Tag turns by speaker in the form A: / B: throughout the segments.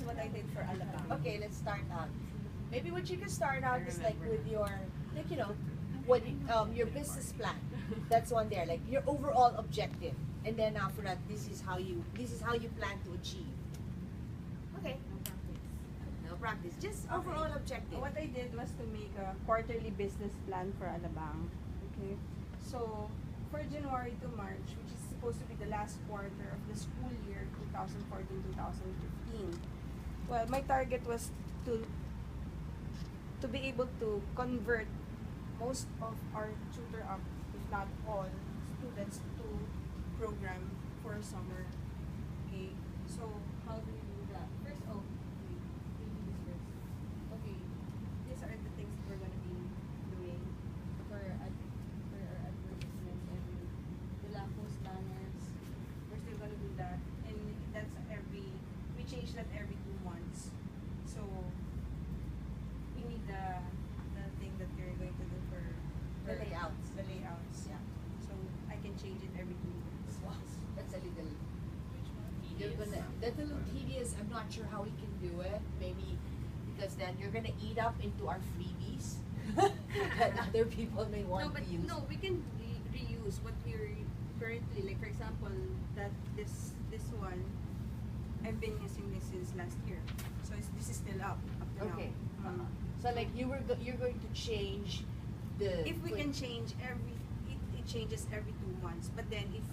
A: what I did for Alabang.
B: Okay, let's start out. Maybe what you can start out is like with your, like, you know, what your business plan. That's one there, like your overall objective, and then after that, this is how you plan to achieve. Okay. No practice, just overall objective.
A: What I did was to make a quarterly business plan for Alabang. Okay, so for January to March, which is supposed to be the last quarter of the school year 2014-2015. Well, my target was to be able to convert most of our tutor up, if not all, students to program for summer. Okay, so how do we do that? First, wait, we do this first. Okay, these are the things that we're gonna be doing for our advertisements and the lamppost banners. We're still gonna do that, and that's we change that every 2 months. So we need the thing that you're going to do for
B: The layouts.
A: The layouts, yeah. So I can change it every 2 months.
B: Wow, that's a little.
C: Tedious.
B: That's a little tedious. I'm not sure how we can do it. Maybe because then you're gonna eat up into our freebies that other people may want to use.
A: No, we can reuse what we're currently, like for example, that this one, I've been using this since last year, so this is still up to
B: Okay.
A: now.
B: So like you're going to change the.
A: If we can change it changes every 2 months. But then if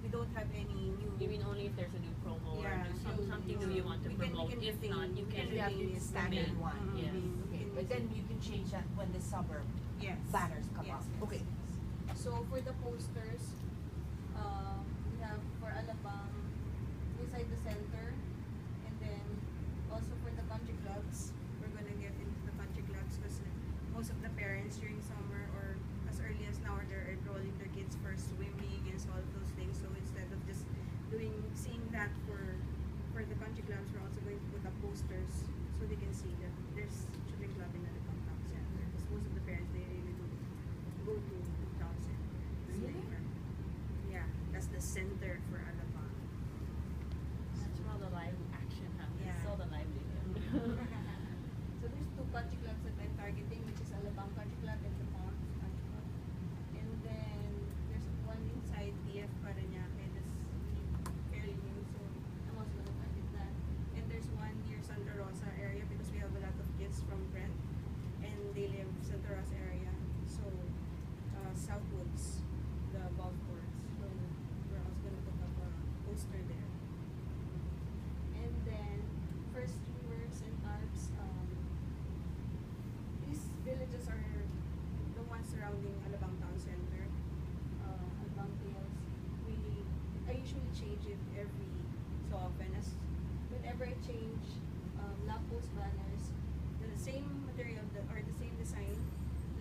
A: we don't have any new,
C: You mean only if there's a new promo or
A: Yeah,
C: something new you want to promote? If not, you can
B: You have
A: remain
B: the
A: is
B: standard
A: remain.
B: one.
C: Yes.
B: Okay, but then you can change that when the summer
A: yes,
B: banners come
A: yes,
B: up.
A: yes.
B: Okay.
A: So for the posters, we have for Alabang inside the center, and then also for the country clubs, we're gonna get into the country clubs because most of the parents during summer or as early as now they're enrolling their kids for swimming and so all of those things. So instead of just seeing that for the country clubs, we're also going to put up posters so they can see that there's children club in Alabang Town Center. Because most of the parents they really do go to town center.
B: Really?
A: Yeah, that's the center for Alabang.
C: That's where all the live action happens.
A: Yeah.
C: So the livelihood.
A: So there's 2 country clubs that I'm targeting, which is Alabang Country Club and the Town Country Club. And then there's one inside DF Parañaque that's fairly new, so I'm also gonna target that. And there's one near Santa Rosa area because we have a lot of kids from Brent and they live Santa Rosa area. So Southwoods, the golf course. So we're also gonna put up a poster there. And then for streamers and tarps, these villages are the ones surrounding Alabang Town Center, Alabang Hills. I usually change it every so often. As whenever I change lamppost banners, the same material or the same design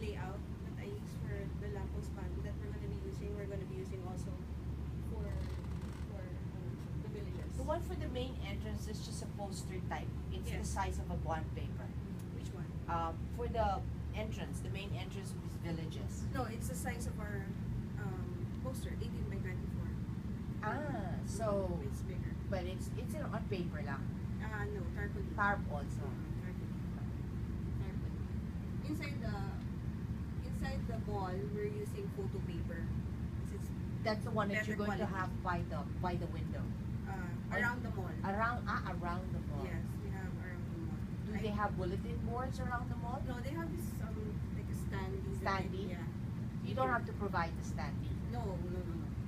A: layout that I use for the lamppost banner that we're going to be using also for the villages.
B: The one for the main entrance is just a poster type. It's the
A: Yes.
B: size of a bond paper.
A: Which one?
B: For the entrance, the main entrance of these villages.
A: No, it's the size of our poster, 18 by 24.
B: So
A: It's bigger.
B: but it's on paper lang.
A: No, tarpaulin.
B: Tarp also.
A: Tarpaulin. Inside the mall, we're using photo paper. It's
B: That's the one that
A: better
B: you're going to
A: quality.
B: have by the window.
A: Around the mall.
B: Around the mall.
A: Yes, we have around the mall.
B: Do they have bulletin boards around the mall?
A: No, they have this like a standee.
B: Standee?
A: Yeah.
B: You don't have to provide the standee.
A: No.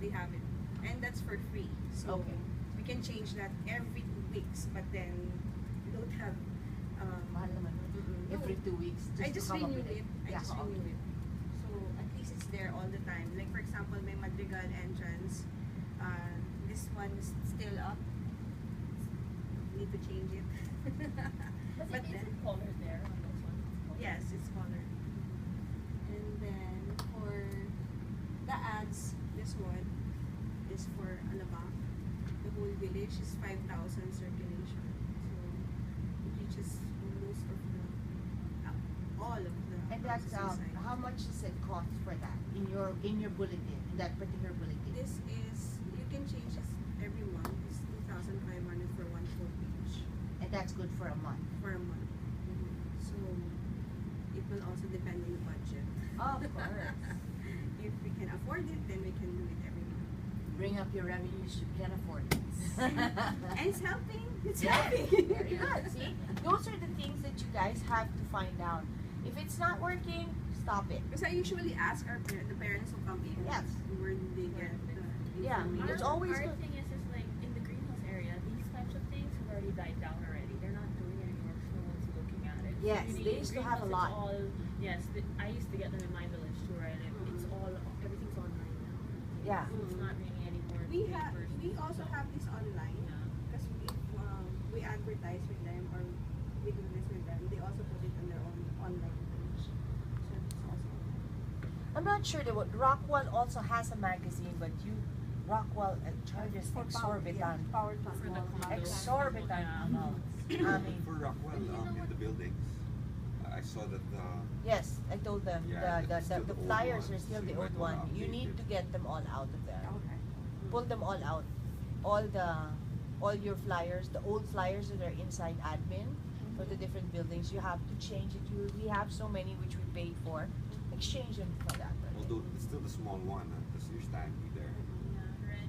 A: They have it, and that's for free. So
B: Okay.
A: we can change that every 2 weeks, but then we don't have.
B: Mahal naman.
A: Mm-mm.
B: Every 2 weeks.
A: I
B: to
A: just
B: come up
A: renewed
B: with
A: it. I just
B: okay.
A: renewed it. So at least it's there all the time. Like for example, my Madrigal entrance. This one is still up. Need to change it.
C: But is it color there on this one?
A: Yes, it's color. And then for the ads, this one is for Alabang. The whole village is 5,000 circulation. So it reaches most of all of the
B: And that's
A: houses inside.
B: how much does it cost for that in your bulletin, in that particular bulletin?
A: This is, you can change this every month. It's 2,500 for 1 full page.
B: And that's good for a month.
A: for a month. So it will also depend on the budget.
B: Of course.
A: If we can afford it, then we can do it every month.
B: Bring up your revenues, you can afford it.
A: And it's helping. It's
B: Yeah,
A: helping.
B: very good. See, those are the things that you guys have to find out. If it's not working, stop it.
A: Because I usually ask the parents who come in.
B: Yes.
A: Where do they get the
B: Yeah,
A: information?
B: it's always
C: our
B: good.
C: thing is like in the greenhouse area, these types of things have already died down already. They're not doing it anymore because no one's looking at it.
B: Yes,
C: Usually
B: they
C: in
B: used to have a
C: greenhouse,
B: lot.
C: It's all, yes, I used to get them in my village too, right? And it's all everything's online now.
B: Yeah.
C: So it's not really anymore.
A: We also have this online.
C: Yeah.
A: Because if we advertise with them or we do this with them, they also put it on their own online page. So it's also
B: I'm not sure that what Rockwell also has a magazine, but Rockwell charges
A: for
B: exorbitant,
A: power plant.
C: For the condo.
B: exorbitant
C: Yeah.
B: amounts. I mean,
D: For Rockwell, in the buildings, I saw that
B: yes, I told them
D: Yeah,
B: the
D: it's still
B: the
D: the old
B: flyers
D: one,
B: are still
D: so
B: the
D: you
B: old
D: might wanna
B: one. You
D: update
B: need
D: it.
B: to get them all out of there.
A: Okay.
B: Pull them all out. All your flyers, the old flyers that are inside admin for the different buildings, you have to change it. We have so many which we paid for. Exchange them for that.
D: although it's still the small one, because you're standing there.
C: Yeah, Reg.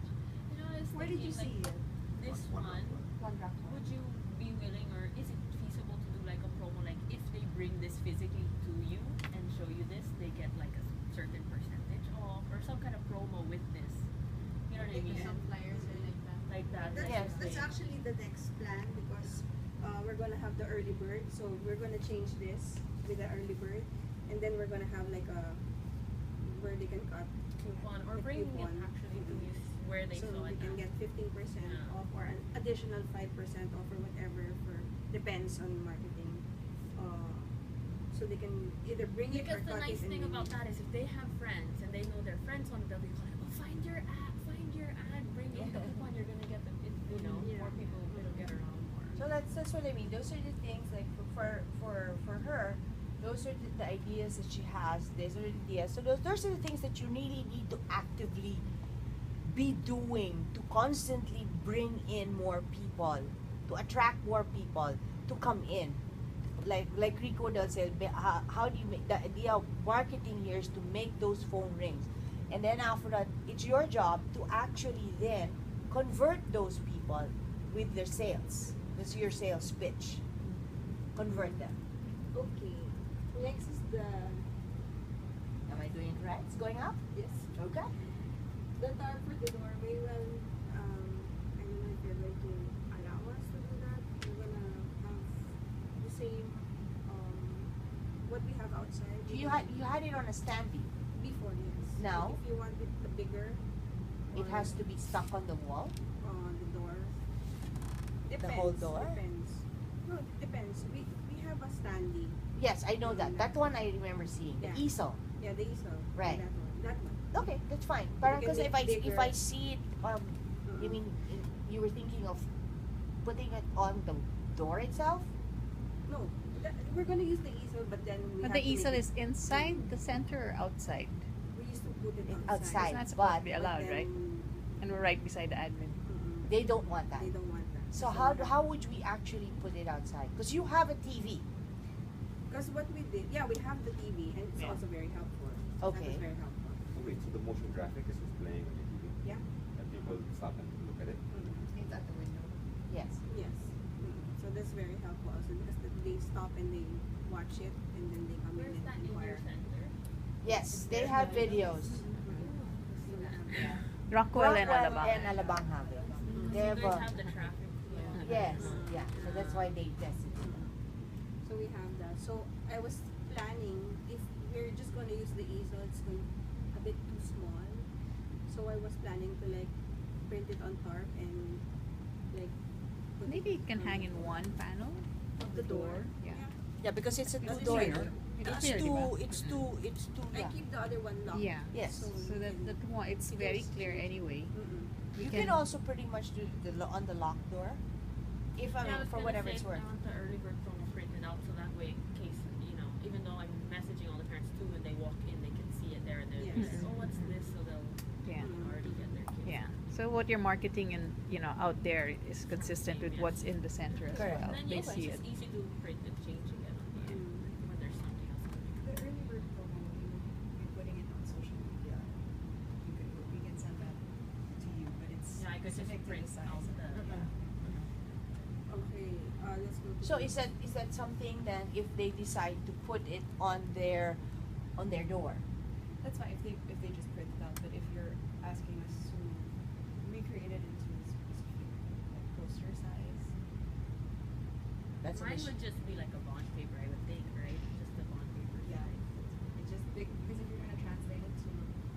C: You know, I was
A: Where did you
C: thinking,
A: see
C: like,
A: it?
C: this
D: One
C: one?
D: Rockwell.
C: Would you be willing, or is it feasible to do like a promo? Like if they bring this physically to you and show you this, they get like a certain percentage off, or some kind of promo with this. You know what I mean?
A: Some
C: flyers are like that. Like that.
A: That's,
B: Yes.
A: that's actually the next plan because we're gonna have the early bird. So we're gonna change this with the early bird, and then we're gonna have like a where they can cut.
C: Coupon, or
A: the
C: bringing it
A: coupon.
C: actually to use where they
A: So
C: saw
A: we
C: it.
A: can
C: at.
A: get 15%
C: Yeah.
A: off or an additional 5% off or whatever for depends on marketing. So they can either bring it
C: Because
A: or
C: the
A: cut
C: nice
A: it and
C: thing
A: then-
C: about that is if they have friends and they know their friends on it, they'll be calling, oh, find your ad, bring in the coupon, you're gonna get the, you know,
A: Yeah.
C: more people, it'll get around more.
B: So that's what I mean. Those are the things like for her. Those are the ideas that she has. Those are the ideas. So those are the things that you really need to actively be doing to constantly bring in more people, to attract more people to come in. Like Rico does say, how do you make the idea of marketing here is to make those phone rings, and then after that, it's your job to actually then convert those people with their sales. That's your sales pitch. Convert them.
A: Okay. Next is the
B: Am I doing it right? It's going up?
A: yes.
B: Okay.
A: The tarp for the doorway, well, I don't know if you're going to allow us to do that. We're gonna have the same, what we have outside.
B: You had it on a standee.
A: before, yes.
B: Now?
A: If you want it the bigger,
B: It has to be stuck on the wall.
A: on the door. Depends.
B: whole door?
A: Depends. No, it depends. We have a standee.
B: Yes, I know that. That one I remember seeing. The
A: Yeah.
B: easel.
A: Yeah, the easel.
B: Right.
A: That one. That one.
B: Okay, that's fine.
A: You
B: Parang
A: can
B: kasi
A: make
B: if
A: bigger.
B: I see it, you mean you were thinking of putting it on the door itself?
A: No, we're gonna use the easel, but then we
E: But
A: have
E: the
A: to
E: easel
A: make
E: is inside the center or outside?
A: We used to put it
B: Outside.
E: It's not supposed
B: but
E: to be allowed,
A: but
E: right?
A: then,
E: And we're right beside the admin.
B: They don't want that.
A: They don't want that.
B: So how would we actually put it outside? Because you have a TV.
A: Because what we did, yeah, we have the TV, and it's
E: Yeah.
A: also very helpful.
B: Okay.
A: That is very helpful.
D: Oh, wait, so the motion graphic is just playing on your TV?
A: Yeah.
D: And people stop and look at it?
B: It's at the window. Yes.
A: Yes. So that's very helpful also because they stop and they watch it, and then they come
C: Where's
A: in
C: that
A: and
C: in your
A: inquire.
C: center?
B: Yes, they have videos.
A: So we have that.
E: Rockwell and
B: Rockwell
E: Alabang.
B: and Alabang have it.
C: So
B: They
C: you
B: have
C: guys
B: a,
C: have the traffic flow.
B: yes, yeah. So that's why they tested it.
A: So we have that. So I was planning if we're just gonna use the easel, it's going a bit too small. So I was planning to like print it on tarp and like put
E: Maybe it can
A: on
E: hang in one panel
A: of the door.
E: Yeah.
B: Yeah, because it's a
A: Because it's
B: two-door.
A: cleaner.
B: It's
E: clear,
B: too,
E: diba?
B: it's too,
A: I
B: yeah.
A: keep the other one locked.
E: Yeah.
B: Yes.
E: So that one, it's
A: It
E: very
A: is
E: clear
A: clear.
E: anyway.
B: You can also pretty much do on the locked door. If I
C: Yeah,
B: mean,
C: was
B: for
C: gonna
B: whatever
C: say,
B: it's worth.
C: I want the early bird promo printed out so that way, in case, you know, even though I'm messaging all the parents too, when they walk in, they can see it there and they're
A: Yes.
C: like, oh, what's this? So they'll
E: Yeah.
C: They already get their kids.
E: Yeah. So what you're marketing and out there is consistent with what's in the center as
B: Correct.
E: well.
C: And then
E: They
C: yes,
E: see
C: it's
E: it.
C: just easy to print and change again on the end when there's something else coming.
F: The early bird promo, you're putting it on social media. We can send that to you, but it's
C: Yeah, I could just
F: specific to
C: print
F: the size.
C: out the
A: Okay, let's go to
B: So
A: the-
B: is that something then if they decide to put it on their door?
F: That's fine if they just print it out, but if you're asking us to recreate it into a specific like poster size,
B: That's an
C: Mine
B: issue.
C: would just be like a bond paper, I would think, right? Just a bond paper.
F: yeah,
C: size.
F: it just because if you're gonna translate it to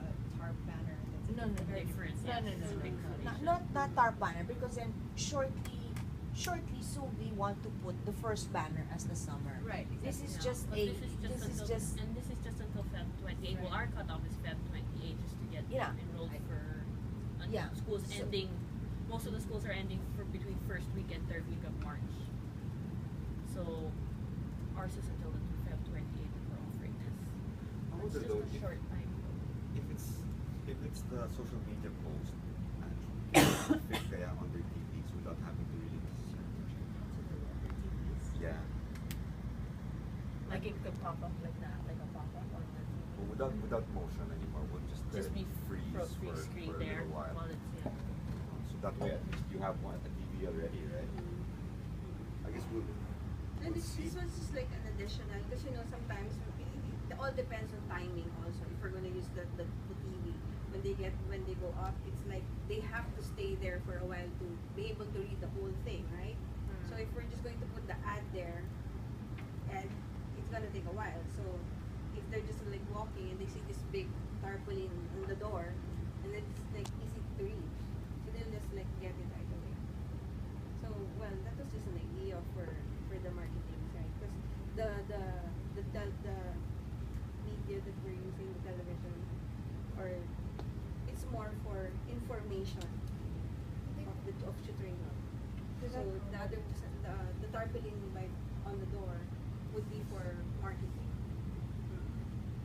F: a tarp banner, that's
B: No, no,
F: a very
C: different.
F: different.
B: No,
C: Yeah,
B: no, no,
C: big
B: no, no.
C: foundation.
B: Not tarp banner because then shortly soon we want to put the first banner as the summer.
F: Right.
B: This
F: exactly.
B: is
C: Yeah,
B: just
C: but
B: a
C: this is just
B: this is just
C: until, and this is just until Feb 28. Well, our
F: Right.
C: cutoff is Feb 28 just to get
B: Yeah.
C: enrolled
B: I-
C: for
B: Yeah.
C: schools
B: So-
C: ending. Most of the schools are ending for between first week and third week of March. So ours is until the Feb 28 that we're offering this.
D: I
C: It's
D: wonder
C: just
D: though
C: a short time.
D: if it's the social media post and can it fit kaya on their TVs without having to really necessarily. Yeah.
C: Like it could pop up like that, like a pop up on the
D: Well, without motion anymore, we'll just let
C: just
D: it
C: be
D: freeze
C: free
D: for
C: screen
D: a
C: there
D: little while.
C: while it's
D: So that way at least you have one a TV already, right? I guess we'll
A: And
D: we'll
A: this
D: see.
A: one's just like an additional, because sometimes it all depends on timing also. If we're gonna use the TV, when they go up, it's like they have to stay there for a while to be able to read the whole thing, right? So if we're just going to put the ad there, and it's gonna take a while. So if they're just like walking and they see this big tarpaulin on the door, and it's like easy to read, so they'll just like get it right away. So well, that was just an idea for the marketing side, because the media that we're using, the television, or it's more for information of tutoring hub. So the other the tarpaulin by on the door would be for marketing.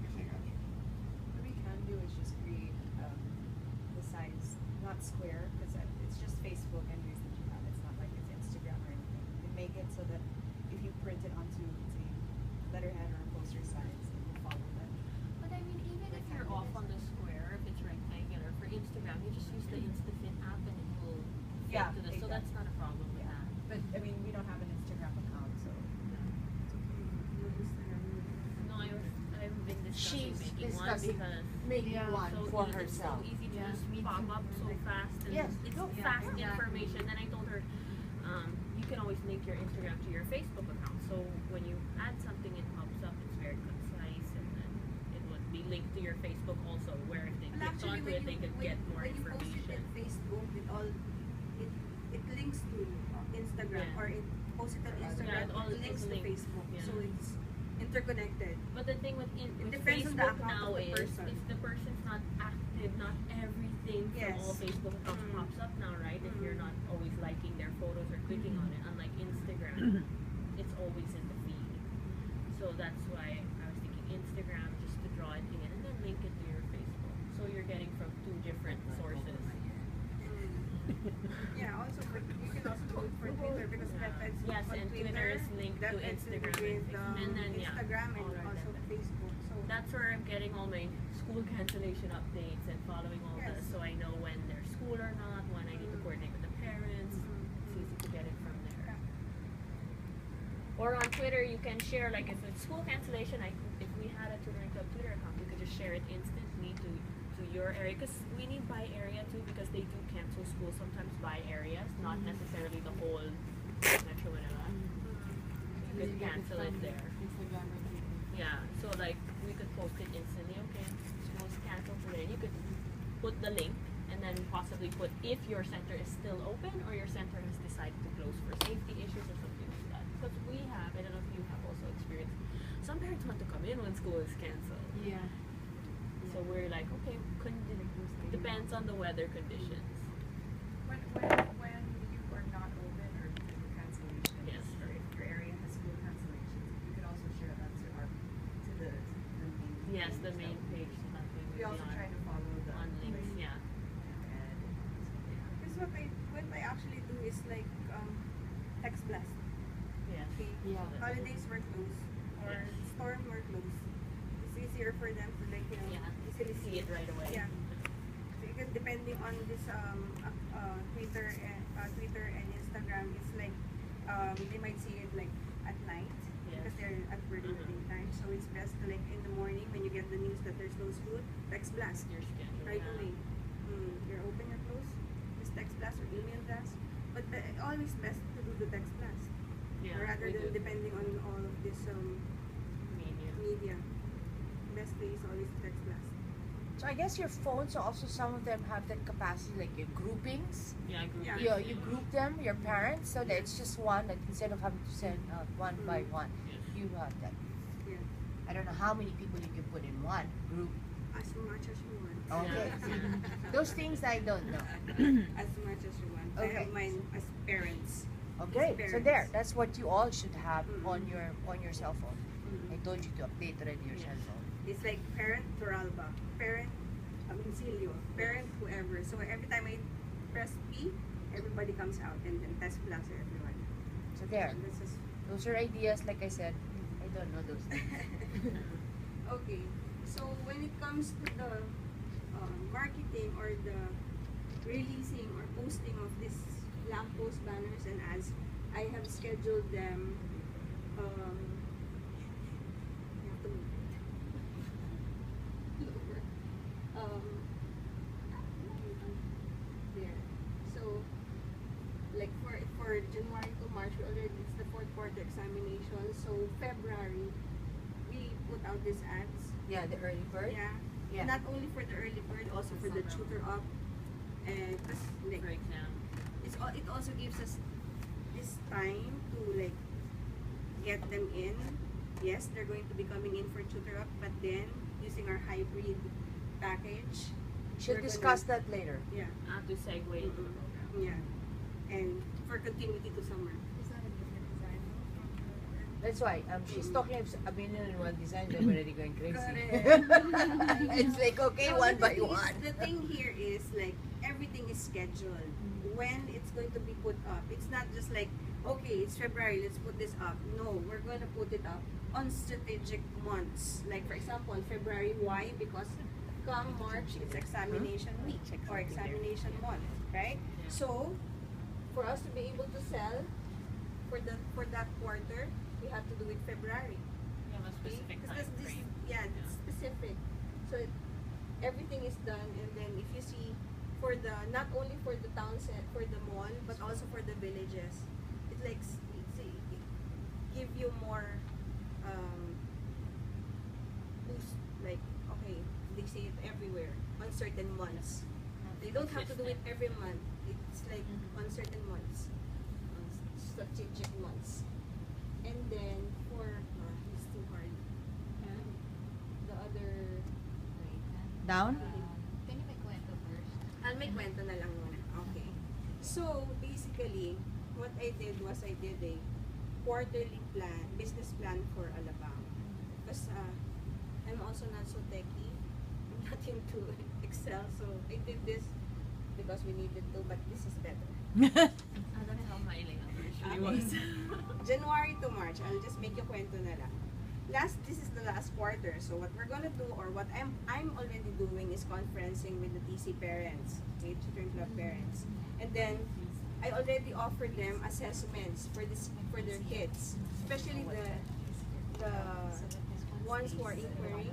F: What we can do is just create the size, not square, because it's just Facebook and news that you have. It's not like it's Instagram or anything. You can make it so that if you print it onto, say, letterhead or a poster size, it will follow that.
C: But I mean, even if you're off on the square, if it's rectangular, for Instagram, you just use the InstaFit app and it will fit
F: Yeah,
C: to the, so that's not a problem with
F: Yeah.
C: that.
F: But I mean, we don't have an Instagram account, so
C: No, I've been discussing
B: She's
C: making
B: discussing
C: one because
B: making
E: Yeah.
B: one
C: so
B: for
C: easy,
B: herself.
C: It's so easy to
E: Yeah.
C: just pop up so fast and
B: Yes.
C: it's
B: Yeah.
C: fast
B: Exactly.
C: information. Then I told her, you can always link your Instagram to your Facebook account. So when you add something, it pops up. It's very concise, and then it would be linked to your Facebook also, where if they
A: Well,
C: clicked
A: actually,
C: onto it, they could get more
A: when you post it
C: information.
A: in Facebook, it links to Instagram,
C: Yeah.
A: or it post it on Instagram,
C: it all
A: it links
C: is
A: to
C: linked,
A: Facebook,
C: yeah.
A: so it's interconnected.
C: But the thing with with
A: depends on the
C: Facebook
A: account
C: now
A: of the
C: is
A: person.
C: if the person's not active, not everything from
A: Yes.
C: all Facebook accounts
A: Mm.
C: pops up now, right? If you're
A: Mm.
C: not always liking their photos or clicking on it, unlike Instagram, it's always in the feed. So that's why I was thinking Instagram just to draw it in and then link it to your Facebook. So you're getting from two different sources.
A: Yeah, also you can also do it for Twitter, because DepEd's
C: Yes,
A: on
C: and Twitter is linked to
A: DepEd's
C: Instagram and
A: with
C: Facebook. And then, yeah,
A: Instagram and
C: all right,
A: also
C: DepEd.
A: Facebook. So
C: That's where I'm getting all my school cancellation updates and following all
A: Yes.
C: this, so I know when there's school or not, when I need to coordinate with the parents. It's easy to get it from there. Or on Twitter, you can share, like if it's school cancellation, if we had a tutoring club Twitter account, we could just share it instantly to your area, because we need by area too, because they do cancel school sometimes by areas, not necessarily the whole Metro Manila. You could cancel it there.
F: Instagram or Twitter.
C: Yeah, so like we could post it instantly. Okay, school's canceled today. You could put the link and then possibly put if your center is still open or your center has decided to close for safety issues or something like that. Because we have, I don't know if you have also experienced, some parents want to come in when school is canceled.
F: Yeah.
C: So we're like, okay, depends on the weather conditions.
F: When you are not open or because of cancellations,
C: Yes.
F: or if your area has school cancellations, you could also share that to the main
C: Yes, the
F: page
C: main
F: that
C: page. So that way
F: we
C: we'll
F: also
C: be
F: try to follow the
C: on links. Yeah.
B: Yeah.
A: holidays were closed or storm were closed. It's easier for them to like easily
C: See it right away.
A: Yeah. Because depending on this Twitter and Instagram, it's like they might see it like at night because they're at work in the daytime. So it's best to like in the morning when you get the news that there's no school, text blast
C: Your schedule.
A: right away. You're open, you're close, just text blast or email blast. But always best to do the text blast rather
C: we
A: than
C: do.
A: depending on all of this media. Best way is always text blast.
B: So I guess your phones also, some of them have that capacity, like your groupings.
C: Yeah, group.
A: Yeah.
B: You group them, your parents, so that it's just one, like instead of having to send out one by one,
C: Yes.
B: you have that.
A: Yeah.
B: I don't know how many people you can put in one group.
A: As much as you want.
B: Okay. Those things I don't know.
A: As much as you want. I
B: Okay.
A: have mine as parents.
B: Okay, so
A: Parents.
B: there, that's what you all should have on
A: Mhm.
B: your cell phone. I told you to update already your cell phone.
A: It's like parent Toralba, parent Silio, parent whoever. So every time I press P, everybody comes out and then test plus everyone.
B: So there,
A: And this is
B: those are ideas. Like I said, I don't know those things.
A: okay. So when it comes to the marketing or the releasing or posting of this lamppost banners and ads, I have scheduled them. You have to move it. Lower. There. So, like for January to March, we already it's the fourth quarter examination. So February, we put out these ads.
B: Yeah, the early bird.
A: Yeah.
B: Yeah.
A: Not only for the early bird, also for the tutor up, and like
C: For exam.
A: it also gives us this time to like get them in. Yes, they're going to be coming in for tutor up, but then using our hybrid package.
B: Should
A: we're
B: discuss
A: gonna-
B: that later.
A: Yeah.
C: To segue into the program.
A: Yeah. And for continuity to summer.
F: Is that a different design?
B: That's why she's talking a million and one designs. I'm already going crazy.
A: Correct.
B: It's like okay,
A: No,
B: one
A: the
B: by
A: thing is-
B: one.
A: The thing here is like everything is scheduled. When it's going to be put up, it's not just like okay, it's February, let's put this up. No, we're going to put it up on strategic months. Like for example, February. Why? Because come March, it's examination week or examination month, right? So for us to be able to sell for that quarter, we have to do it February.
C: You have a specific
A: Because
C: time
A: this,
C: frame.
A: yeah, it's specific. So everything is done, and then if you see for the not only for the town set, for the mall, but also for the villages, it like it give you more boost. Like okay, they see it everywhere on certain months. They don't have to do it every month. It's like on certain months, on strategic months. And then for it's too hard. The other
B: Down.
F: Can you make kwento first?
A: I'll make kwento na lang muna. Okay. So basically, what I did was I did a quarterly plan, business plan for Alabang. Because I'm also not so techy. I'm not into Excel, so I did this because we needed to, but this is better.
C: I don't know how my layout usually
A: Okay.
C: was.
A: January to March, I'll just make you kwento na lang. This is the last quarter. So what we're gonna do, or what I'm already doing, is conferencing with the TC parents, okay, Children Club parents, and then I already offered them assessments for their kids, especially the ones who are inquiring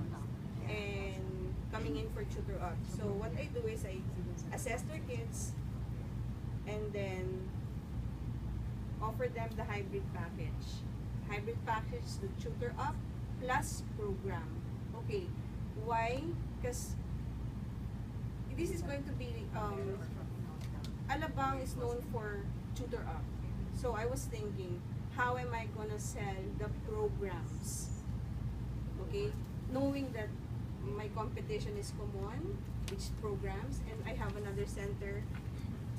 A: and coming in for tutor up. So what I do is I assess their kids and then offer them the hybrid package. Hybrid package, the tutor up plus program. Okay, why? Because this is going to be Alabang is known for tutor up. So I was thinking, how am I gonna sell the programs? Okay, knowing that my competition is common, which is programs, and I have another center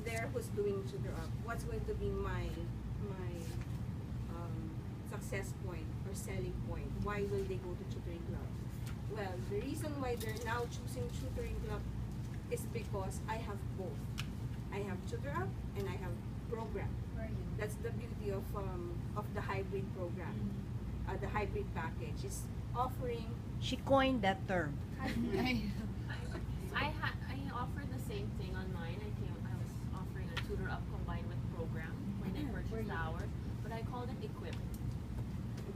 A: there who's doing tutor up. What's going to be my success point or selling point? Why will they go to tutoring club? Well, the reason why they're now choosing tutoring club is because I have both. I have tutor up and I have program. That's the beauty of the hybrid program, the hybrid package is offering.
B: She coined that term.
C: I offered the same thing on mine. I think I was offering a tutor up combined with program when I purchased the hours, but I called it equip.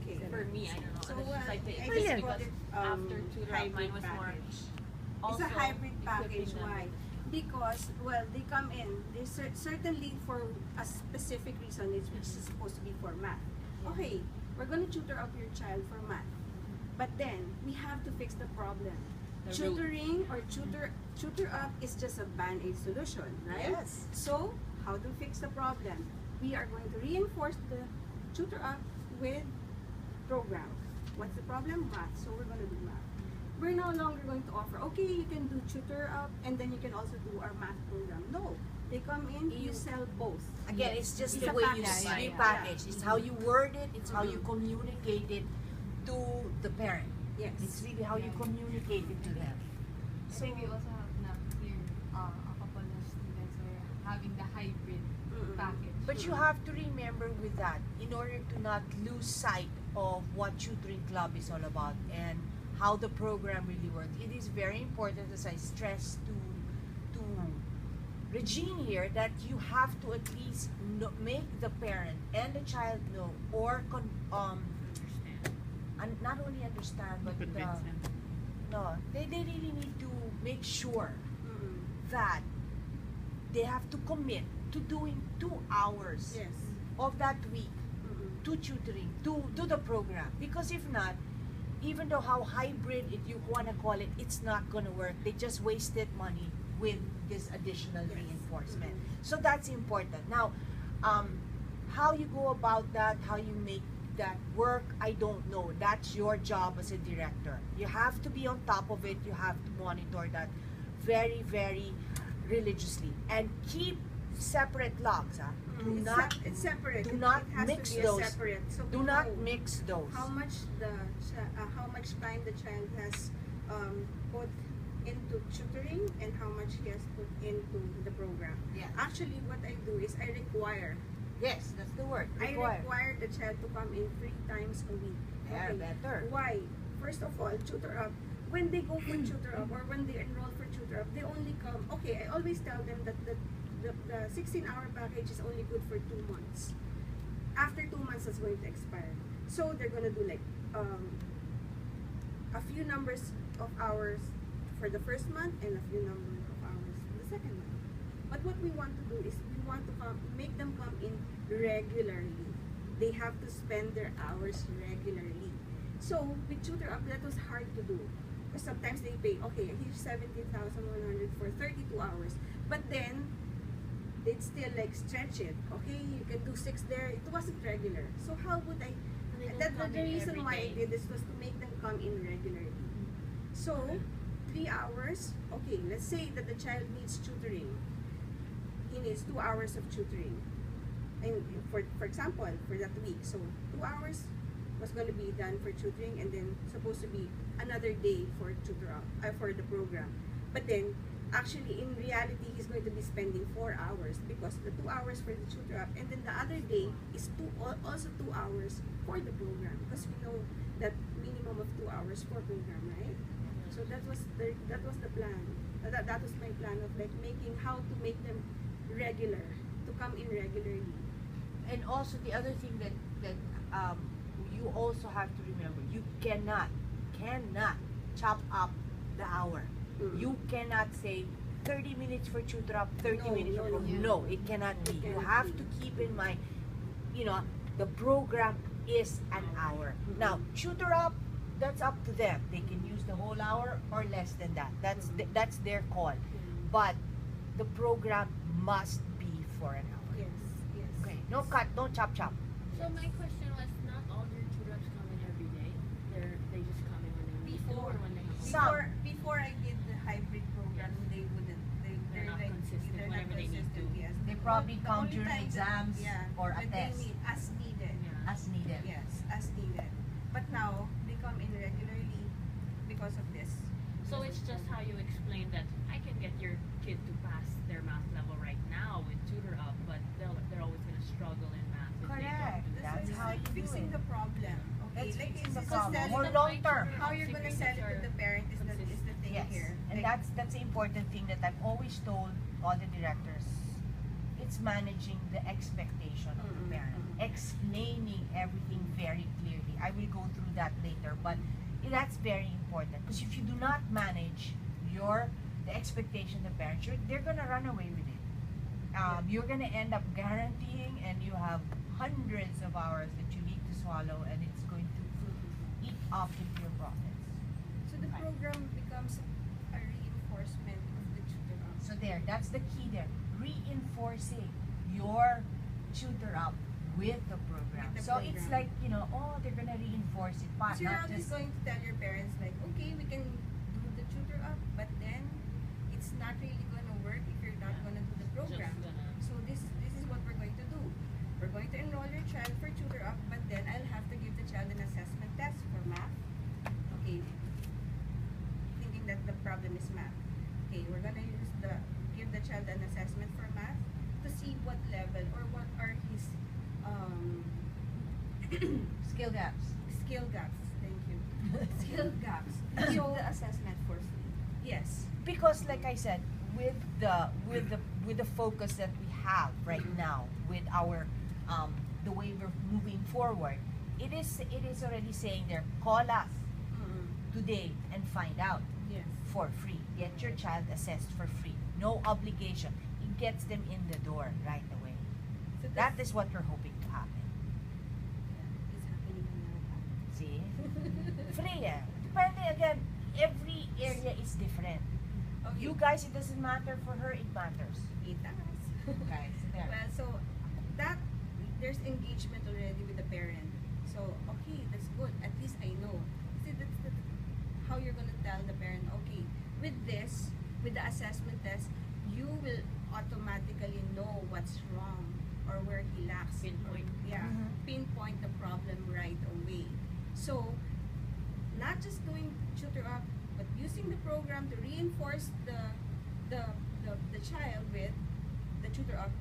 A: Okay.
C: For me, I don't know.
A: So,
C: It's just like the
A: I
C: equip
A: just
C: because
A: called it,
C: after tutor up,
A: hybrid
C: mine was more.
A: package. It's
C: Also
A: a hybrid package.
C: equipping them
A: Why?
C: with-
A: Because, well, they come in. They certainly for a specific reason. It's which is supposed to be for math. Okay, we're going to tutor up your child for math, but then we have to fix the problem.
C: The
A: Tutoring or tutor up is just a band-aid solution, right?
B: Yes.
A: So how to fix the problem? We are going to reinforce the tutor up with program. What's the problem? Math. So we're going to do math. We're no longer going to offer, okay, you can do tutor up and then you can also do our math program. No. They come in, you sell both.
B: Again, it's just
A: It's
B: the
A: a
B: way you
A: package.
B: see
C: Yeah.
B: package. It's how you word it. It's how you
A: Mhm.
B: communicate it to the parent.
A: Yes.
B: It's really how you communicate it to them.
G: I think we also have now here a couple of students who are having the hybrid
A: Mm-mm.
G: package.
B: But you have to remember with that, in order to not lose sight of what tutoring club is all about and how the program really works, it is very important, as I stress to Regine here, that you have to at least make the parent and the child know, or not only understand, but
E: Convince them.
B: no, they really need to make sure
A: Mm-mm.
B: that they have to commit to doing 2 hours
A: Yes.
B: of that week
A: Mm-mm.
B: to tutoring, to the program. Because if not, even though how hybrid if you want to call it, it's not going to work. They just wasted money with this additional
A: Yes.
B: reinforcement.
A: Mhm.
B: So that's important. Now, how you go about that, how you make that work, I don't know. That's your job as a director. You have to be on top of it. You have to monitor that very, very religiously. And keep separate logs. Do
A: It's
B: not
A: it's separate.
B: do not
A: it has
B: mix
A: to be
B: those.
A: A separate. So
B: do
A: we
B: not
A: know
B: mix those.
A: how much how much time the child has put into tutoring and how much he has put into the program.
B: Yeah.
A: Actually, what I do is I require.
B: Yes, that's the word.
A: I
B: Require.
A: require the child to come in 3 times a week.
B: Yeah, better.
A: Why? First of all, tutor up. When they go for tutor up or when they enroll for tutor up, they only come. Okay, I always tell them that the 16-hour package is only good for 2 months. After 2 months, it's going to expire. So they're gonna do like a few numbers of hours for the first month and a few numbers of hours for the second month. But what we want to do is we want to make them come in regularly. They have to spend their hours regularly. So with tutor up, that was hard to do. Because sometimes they pay, okay, here's 17,100 for 32 hours. But then they'd still like stretch it. Okay, you can do 6 there. It wasn't regular. So how would I?
C: They don't
A: That's
C: come
A: the
C: in
A: reason
C: every
A: why I
C: day.
A: did this was to make them come in regularly. So 3 hours. Okay, let's say that the child needs tutoring. He needs 2 hours of tutoring. And for example, for that week, so 2 hours was going to be done for tutoring, and then supposed to be another day for for the program. But then, actually, in reality, he's going to be spending 4 hours because the 2 hours for the tutor up, and then the other day is also 2 hours for the program because we know that minimum of 2 hours for program, right? So that was the plan. That was my plan of like making how to make them regular, to come in regularly.
B: And also the other thing that you also have to remember, you cannot chop up the hour.
A: Mm.
B: You cannot say 30 minutes for tutor up, 30
A: No,
B: minutes
A: no,
B: for
A: no.
B: program. No, it cannot be.
A: It
B: You
A: cannot
B: have
A: be.
B: to keep in mind, the program is an hour.
A: Mhm.
B: Now, tutor up, that's up to them. They can use the whole hour or less than that. That's their call. But the program must be for an hour.
A: Yes, yes.
B: Okay, no cut, no chop.
C: So my question was, not all your tutors come in every day. They just come in when they need to or when they have
B: Some.
A: Before I did the hybrid program, they wouldn't.
C: They're not consistent
A: they're not
C: whenever they need
A: consistent,
C: to.
A: Yes.
B: They probably
A: The
B: come
A: only
B: during
A: time
B: exams or a
A: when they
B: test.
A: need, as needed.
C: Yeah.
B: As needed.
A: Yes, as needed. But now they come in regularly because of this.
C: So it's just how you explain that I can get your kid to pass their math level right now with Tutor Up, but they're always gonna struggle in math if they
B: Correct.
C: don't do
B: That's
C: this.
B: how you do
A: fixing
B: it.
A: the problem. Okay,
B: That's
A: like
B: fixing
A: it's
B: the
A: just
B: problem.
A: tell
B: More
A: them
B: long term.
A: how you're gonna sell it to the parent is the thing
B: Yes,
A: here.
B: and
A: Like,
B: that's the important thing that I've always told all the directors. It's managing the expectation of the parent, explaining everything very clearly. I will go through that later, but that's very important because if you do not manage the expectation of the parent, they're gonna run away with it. You're gonna end up guaranteeing, and you have hundreds of hours that you need to swallow, and it's going to eat up into your profits.
A: so the program becomes a reinforcement of the tutor up.
B: So that's the key there. Reinforcing your Tutor Up with the program.
A: With the
B: So it's
A: program.
B: like, they're gonna reinforce it, but
A: So you're
B: not
A: always
B: just
A: going to tell your parents like, okay, we can do the tutor up, but then it's not really gonna work if you're not gonna do the program.
C: Just gonna-
A: So this is what we're going to do. We're going to enroll your child for tutor up, but then I'll have to give the child an assessment test for math. Okay, thinking that the problem is math. Okay, we're gonna give the child an assessment for math to see what level or what are his
B: skill gaps.
A: skill gaps. Thank you. Skill gaps.
F: Give
A: So
F: the assessment for free.
A: yes.
B: Because like I said, with the focus that we have right now, with our the way we're moving forward, it is already saying there, call us today and find out
A: Yes.
B: for free. Get your child assessed for free. No obligation. It gets them in the door right away.
A: So
B: That is what we're hoping to happen.
A: is happening now.
B: See? Free eh. Depende again, every area is different.
A: Okay.
B: You guys, it doesn't matter. For her, it matters.
A: It does.
B: Okay, so there.
A: Well, so that there's engagement already with the parent. So okay, that's good. At least I know. See, that's how you're gonna tell the parent. Okay, with this, with the assessment test, you will automatically know what's wrong or where he lacks.
C: Pinpoint.
A: Yeah,
B: Mhm.
A: pinpoint the problem right away. So, not just doing tutor up, but using the program to reinforce the child with the tutor up,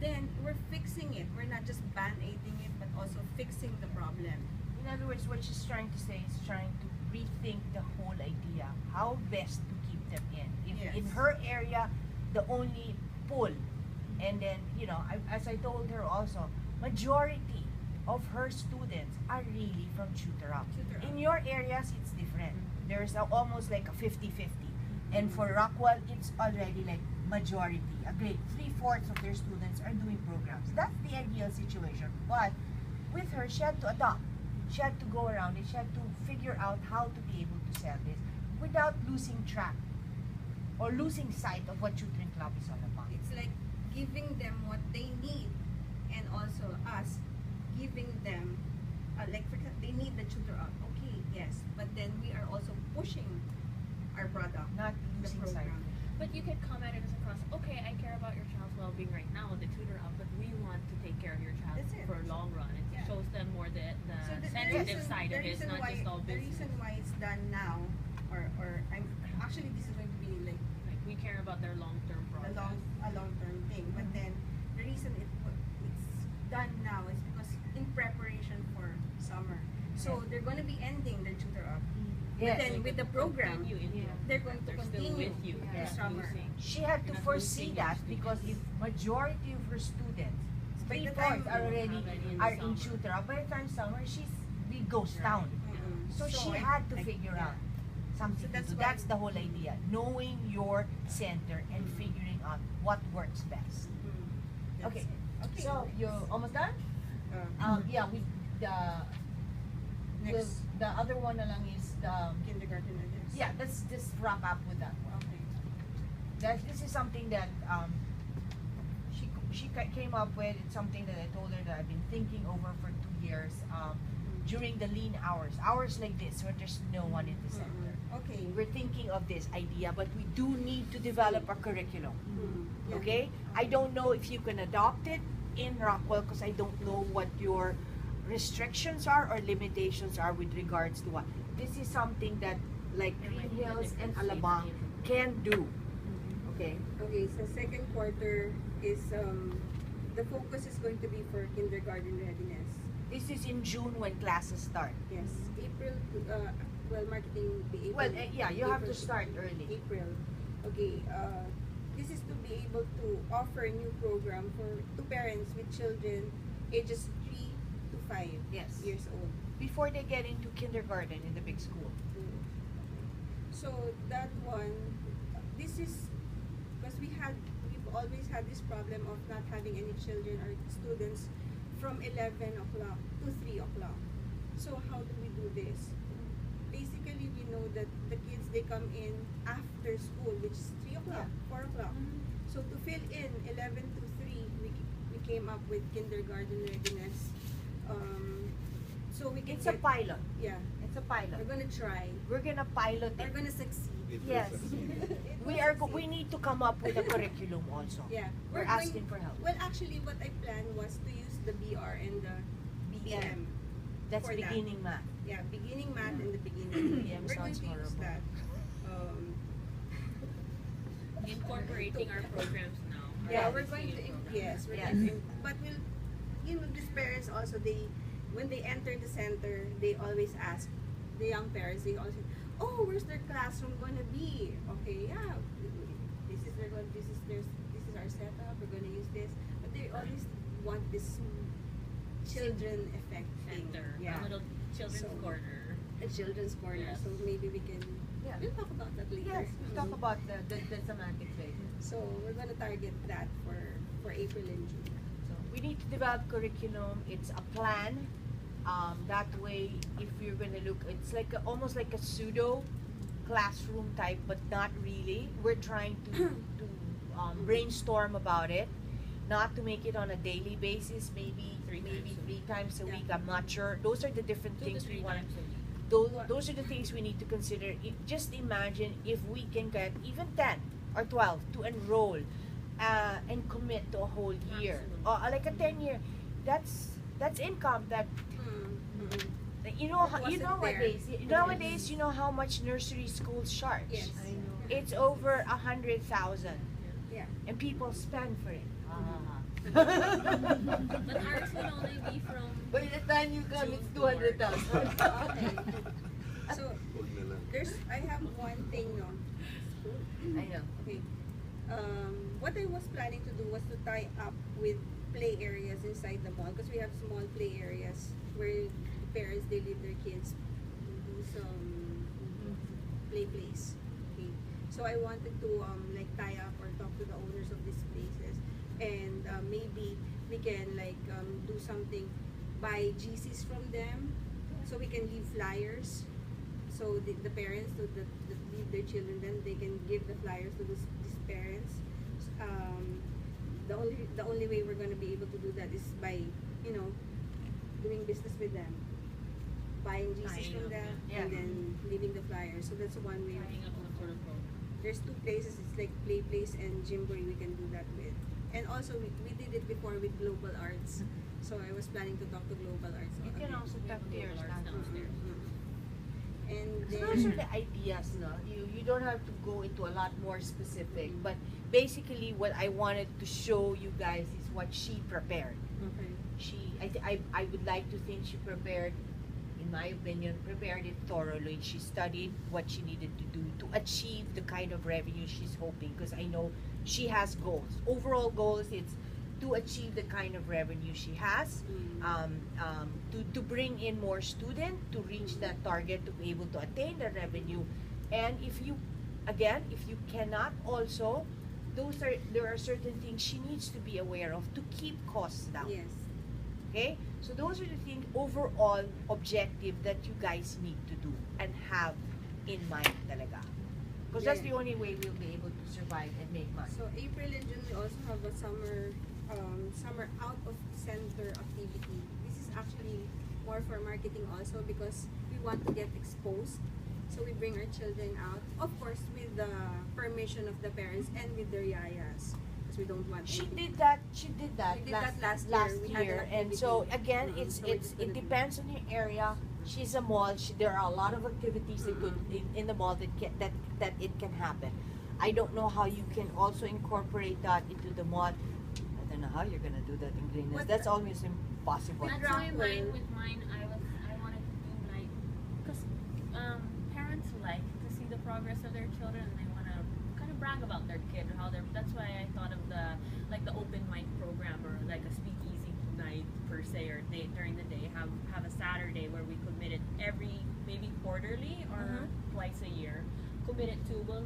A: then we're fixing it. We're not just band-aiding it, but also fixing the problem.
B: In other words, what she's trying to say is trying to rethink the whole idea. How best to keep them in. If
A: Yes.
B: in her area, the only pull, and then, as I told her also, majority of her students are really from Tutor Up.
A: Tutor Up.
B: In your areas, it's different. There's almost like a 50-50. And for Rockwell, it's already like majority. A great 3/4 of their students are doing programs. That's the ideal situation. But with her, she had to adopt. She had to go around it. She had to figure out how to be able to sell this without losing track or losing sight of what Tutoring Club is all about.
A: It's like giving them what they need, and also us giving them, like for example, they need the tutor up. Okay, yes, but then we are also pushing our product,
B: Not
A: the
B: losing sight.
A: program.
C: But you can come at it as across, okay, I care about your child's well-being right now with the tutor up, but we want to take care of your child
A: That's it.
C: for a long run. It
A: Yeah.
C: shows them more the
A: So the
C: sensitive
A: reason-
C: side
A: the
C: of it,
A: reason
C: not
A: why,
C: just all
A: the
C: business.
A: reason why it's done now, or I'm actually this is going to be like
C: Like we care about their long-term progress.
A: a long term thing. But then the reason it's done now is because in preparation for summer. So
B: Yes.
A: they're going to be ending their tutor up.
B: Yes.
A: Then with the program,
C: Continue into-
A: they're going to
C: they're still
A: continue
C: with you.
A: the
C: You're not
A: summer.
C: losing.
B: She had to
C: You're not
B: foresee
C: losing
B: that
C: your
B: because if
C: students.
B: majority of her students,
A: By the
B: 3/4
A: time-
B: are already
C: in
B: are
C: the
B: in
C: summer.
B: Tutor Up. By the time summer, we ghost
C: Right.
B: town.
A: Mm-mm.
B: So she
A: I-
B: had to
A: I-
B: figure
A: yeah.
B: out something.
A: So that's
B: to do.
A: why-
B: That's the whole idea. Knowing your center and figuring out what works best.
A: That's
B: Okay.
A: it. Okay.
B: So you're almost done? Yeah. We the
A: next
B: the other one na lang is the
A: kindergarten, I guess.
B: yeah. Let's just wrap up with that one.
A: Okay.
B: This is something that she came up with. It's something that I told her that I've been thinking over for 2 years during the lean hours like this where there's no one in the center.
A: Okay.
B: We're thinking of this idea, but we do need to develop a curriculum.
A: Yeah.
B: Okay? I don't know if you can adopt it in Rockwell because I don't know what your restrictions are or limitations are with regards to what. This is something that like
C: There might
B: Green
C: be a
B: Hills and
C: difference
B: Alabang
C: between-
B: can do. Okay.
A: Okay, so second quarter is the focus is going to be for kindergarten readiness.
B: This is in June when classes start.
A: Yes, April. Well, marketing be able.
B: Well, yeah, you have to
A: April
B: start early.
A: April. Okay. This is to be able to offer new program to parents with children ages 3 to 5
B: Yes.
A: years old.
B: Before they get into kindergarten in the big school.
A: So that one, this is because we've always had this problem of not having any children or students from 11 o'clock to 3 o'clock. So how do we do this? Basically, we know that the kids, they come in after school, which is 3 o'clock, 4 o'clock. So to fill in 11 to 3, we came up with kindergarten readiness. So we can
B: It's a
A: get,
B: pilot.
A: yeah,
B: It's a pilot.
A: we're gonna try.
B: We're gonna pilot
A: We're
B: it.
A: gonna succeed.
D: It will
B: Yes.
D: succeed.
A: It
B: We
A: will
B: are.
A: succeed.
B: We need to come up with a curriculum also.
A: Yeah,
B: We're
A: going-
B: asking for help.
A: Well, actually, what I planned was to use the BR and the BM.
B: That's
A: for that.
B: beginning math.
A: Yeah, beginning math and the beginning.
B: BM
A: We're going
B: sounds
A: to use
B: horrible.
A: that.
C: Incorporating our programs now. our
A: Yeah,
C: public
A: we're going to.
C: school programs.
A: Yes, we're
B: Yes.
A: going to. But these parents also, when they enter the center, they always ask the young parents. They always say, "Oh, where's their classroom gonna be?" Okay, yeah, this is our setup. We're gonna use this, but they always want this children effect thing.
C: Center,
A: Yeah,
C: a little children's
A: So-
C: corner.
A: a children's corner.
C: Yes.
A: So maybe we can.
B: Yeah.
A: We'll talk about that later.
B: Yes. We'll talk about the semantics later.
A: So we're gonna target that for April and June.
B: So we need to develop curriculum. It's a plan. That way, if you're gonna look, it's like almost like a pseudo classroom type, but not really. We're trying to brainstorm about it, not to make it on a daily basis. Maybe three times a
A: Yeah.
B: week. I'm not sure. Those are the different
C: 2 to
B: things we
C: 3
B: want.
C: times a week.
B: Those are the things we need to consider. Just imagine if we can get even 10 or 12 to enroll and commit to a whole year,
C: Maximum.
B: like a 10-year. That's income that you know.
A: That
B: You
A: wasn't
B: nowadays,
A: there.
B: nowadays, you know how much nursery schools charge.
A: Yes.
F: I know.
B: It's over 100,000,
A: Yeah.
B: and people spend for it.
C: But ours will only be from
B: By the time you come, it's
C: June to
B: 200,000.
A: Okay. So
D: Huwag na lang.
A: I have one thing, no.
B: I know.
A: Okay. What I was planning to do was to tie up with play areas inside the mall because we have small play areas where the parents, they leave their kids to do some play place. Okay. So I wanted to like tie up or talk to the owners of these places, and maybe we can like do something, buy GCs from them, so we can leave flyers. So the parents that leave their children, then they can give the flyers to these parents. The only way we're gonna be able to do that is by doing business with them, buying GCs
C: Tying
A: from
C: up,
A: them,
B: yeah.
A: and then leaving the flyers. So that's one way.
C: tying up some sort of program.
A: There's 2 places. It's like Play Place and Gymboree. We can do that with. And also we did it before with Global Arts. So I was planning to talk to Global Arts.
B: You can
A: again.
B: also
C: We have
B: talk to
C: a
B: your
C: Global Arts
B: staff.
C: downstairs.
A: And
B: So
A: then,
B: those are the ideas, no? You don't have to go into a lot more specific, but basically what I wanted to show you guys is what she prepared.
A: okay.
B: I would like to think she prepared, in my opinion, prepared it thoroughly. She studied what she needed to do to achieve the kind of revenue she's hoping, because I know she has goals. Overall goals, it's to achieve the kind of revenue she has, to bring in more students, to reach that target, to be able to attain the revenue. And if you cannot also, there are certain things she needs to be aware of to keep costs down.
A: Yes.
B: Okay? So those are the things, overall objective that you guys need to do and have in mind talaga. Because that's
A: Yeah.
B: the only way we'll be able to survive and make money.
A: So April and June we also have a summer out of center activity. This is actually more for marketing also because we want to get exposed. So we bring our children out, of course with the permission of the parents and with their yayas. because we don't want
B: She
A: any-
B: did that. She did that,
A: We did that last year. We had an
B: and
A: activity.
B: so again, it's
A: So we're just
B: it
A: gonna do-
B: depends on your area. She's a mall. There are a lot of activities that could in the mall that it can happen. I don't know how you can also incorporate that into the mall. I don't know how you're gonna do that in Green Hills.
A: What-
B: That's almost impossible.
C: That's why
A: Well-
C: with mine, I wanted to do like, because parents like to see the progress of their children and they want to kind of brag about their kid or how they're. That's why I thought of the open mic program or like a speakeasy night per se or day during the day. Have a Saturday where we commit it maybe quarterly or twice a year. Commit it to we'll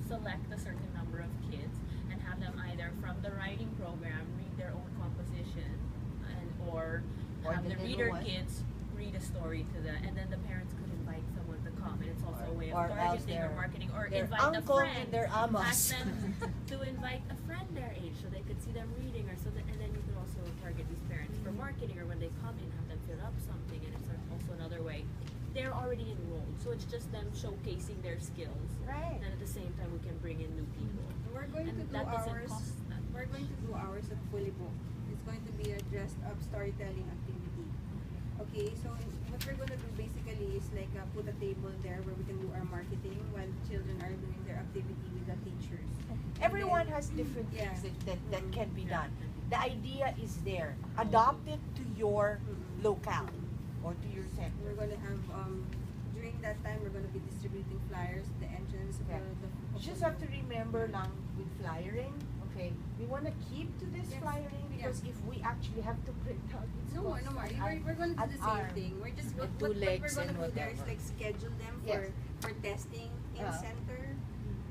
C: select a certain number of kids and have them either from the writing program read their own composition or
B: Or
C: have
B: the
C: the
B: little
C: reader
B: one.
C: kids read a story to them, and then the parents could invite someone to come, and it's also a way of
B: Or else
C: targeting or
B: their-
C: marketing, or
B: their
C: invite a
B: uncle
C: friend.
B: and their amos.
C: Ask them to invite a friend their age so they could see them reading, or so that, and then you could also target these parents for marketing, or when they come in, have them fill up something, and it's also another way. They're already enrolled, so it's just them showcasing their skills,
B: Right.
C: and at the same time we can bring in new people.
A: We're going
C: And
A: to do
C: that doesn't
A: ours.
C: cost that
A: We're going to do ours at fully booked. It's going to be a dressed up storytelling activity. Okay, so what we're going to do basically is like put a table there where we can do our marketing while children are doing their activity with the teachers.
B: Everyone
A: And then-
B: has different
A: Yeah.
B: things that can be
C: Yeah.
B: done. The idea is there. Adopt it to your locale or to your center.
A: We're going to have during that time we're going to be distributing flyers at the entrance of
B: Okay.
A: the
B: You just have to remember lang with flyering, okay, we want to keep to this
A: Yes.
B: flyering because if we actually have to print out, it's
A: No more, no more. We're going to do the same thing. We're just
B: with
A: what
B: two
A: we're
B: legs
A: going to
B: and
A: do there is
B: whatever.
A: like schedule them
B: Yes.
A: for testing in
B: Uh-huh.
A: center,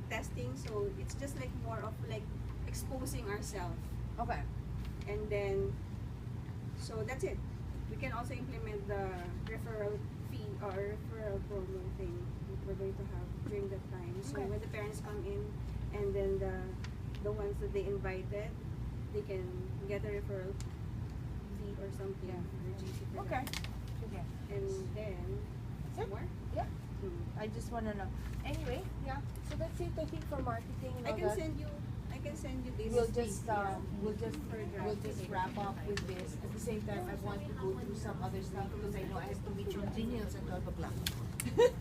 A: testing. So it's just like more of like exposing ourselves,
B: Okay.
A: and then so that's it. We can also implement the referral fee or referral promo thing that we're going to have during that time. So
B: Okay.
A: when the parents come in, and then the ones that they invited, they can get a referral fee or something.
B: Yeah.
A: or GC for
B: Okay.
A: that.
B: Okay.
A: And then
B: That's it?
A: more.
B: Yeah.
A: Hmm.
B: I just want to know. Anyway, yeah. So that's it. I think for marketing and
A: I
B: all
A: can
B: that.
A: send you. I can send you this.
B: We'll just we'll
A: For
B: just wrap up with this. At the same time, I want to go through some other stuff because I know I have to meet you in Green Hills at 12 o'clock.
A: Hmm.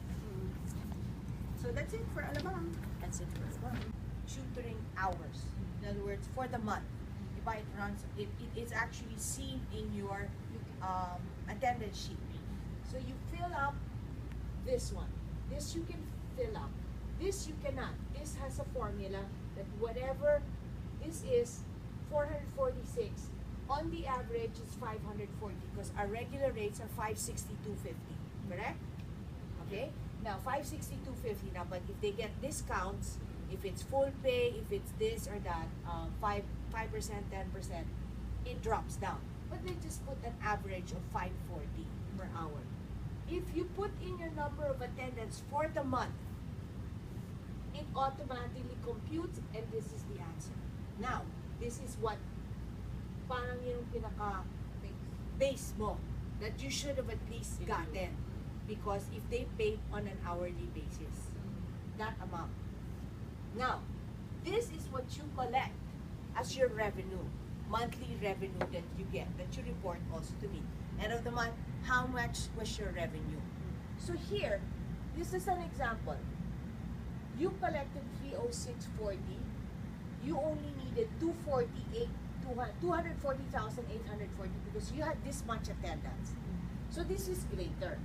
A: So that's it for Alabang.
B: That's it for one. Tutoring hours. In other words, for the month. If it runs, it is actually seen in your attendance sheet. So you fill up this one. This you can fill up. This you cannot. This has a formula that whatever this is 446. On the average, it's 540 because our regular rates are 562.50. Correct? Okay. Now 562.50 now, but if they get discounts, if it's full pay, if it's this or that, 5%, 10%, it drops down. But they just put an average of 540 per hour. If you put in your number of attendance for the month, it automatically computes, and this is the answer. Now, this is what parang yung pinaka base mo that you should have at least gotten, because if they paid on an hourly basis, that amount. Now, this is what you collect as your revenue, monthly revenue that you get, that you report also to me. End of the month, how much was your revenue? So here, this is an example. You collected 306.40. You only needed 240,840 because you had this much attendance. So this is greater.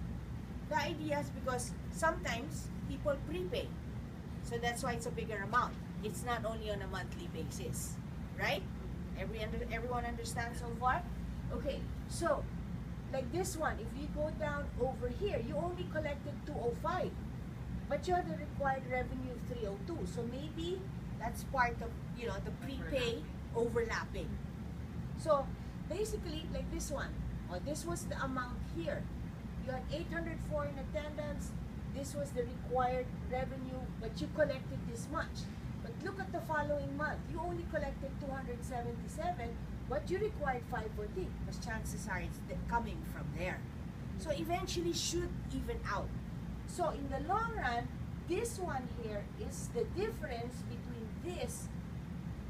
B: The idea is because sometimes people prepay. So that's why it's a bigger amount. It's not only on a monthly basis, right? Everyone understands so far? Okay, so like this one, if you go down over here, you only collected 205, but you had a required revenue of 302. So maybe that's part of, the prepay overlapping. So basically, like this one, this was the amount here. You had 804 in attendance. This was the required revenue, but you collected this much. But look at the following month. You only collected 277, but you required 514 because chances are it's coming from there. So eventually should even out. So in the long run, this one here is the difference between this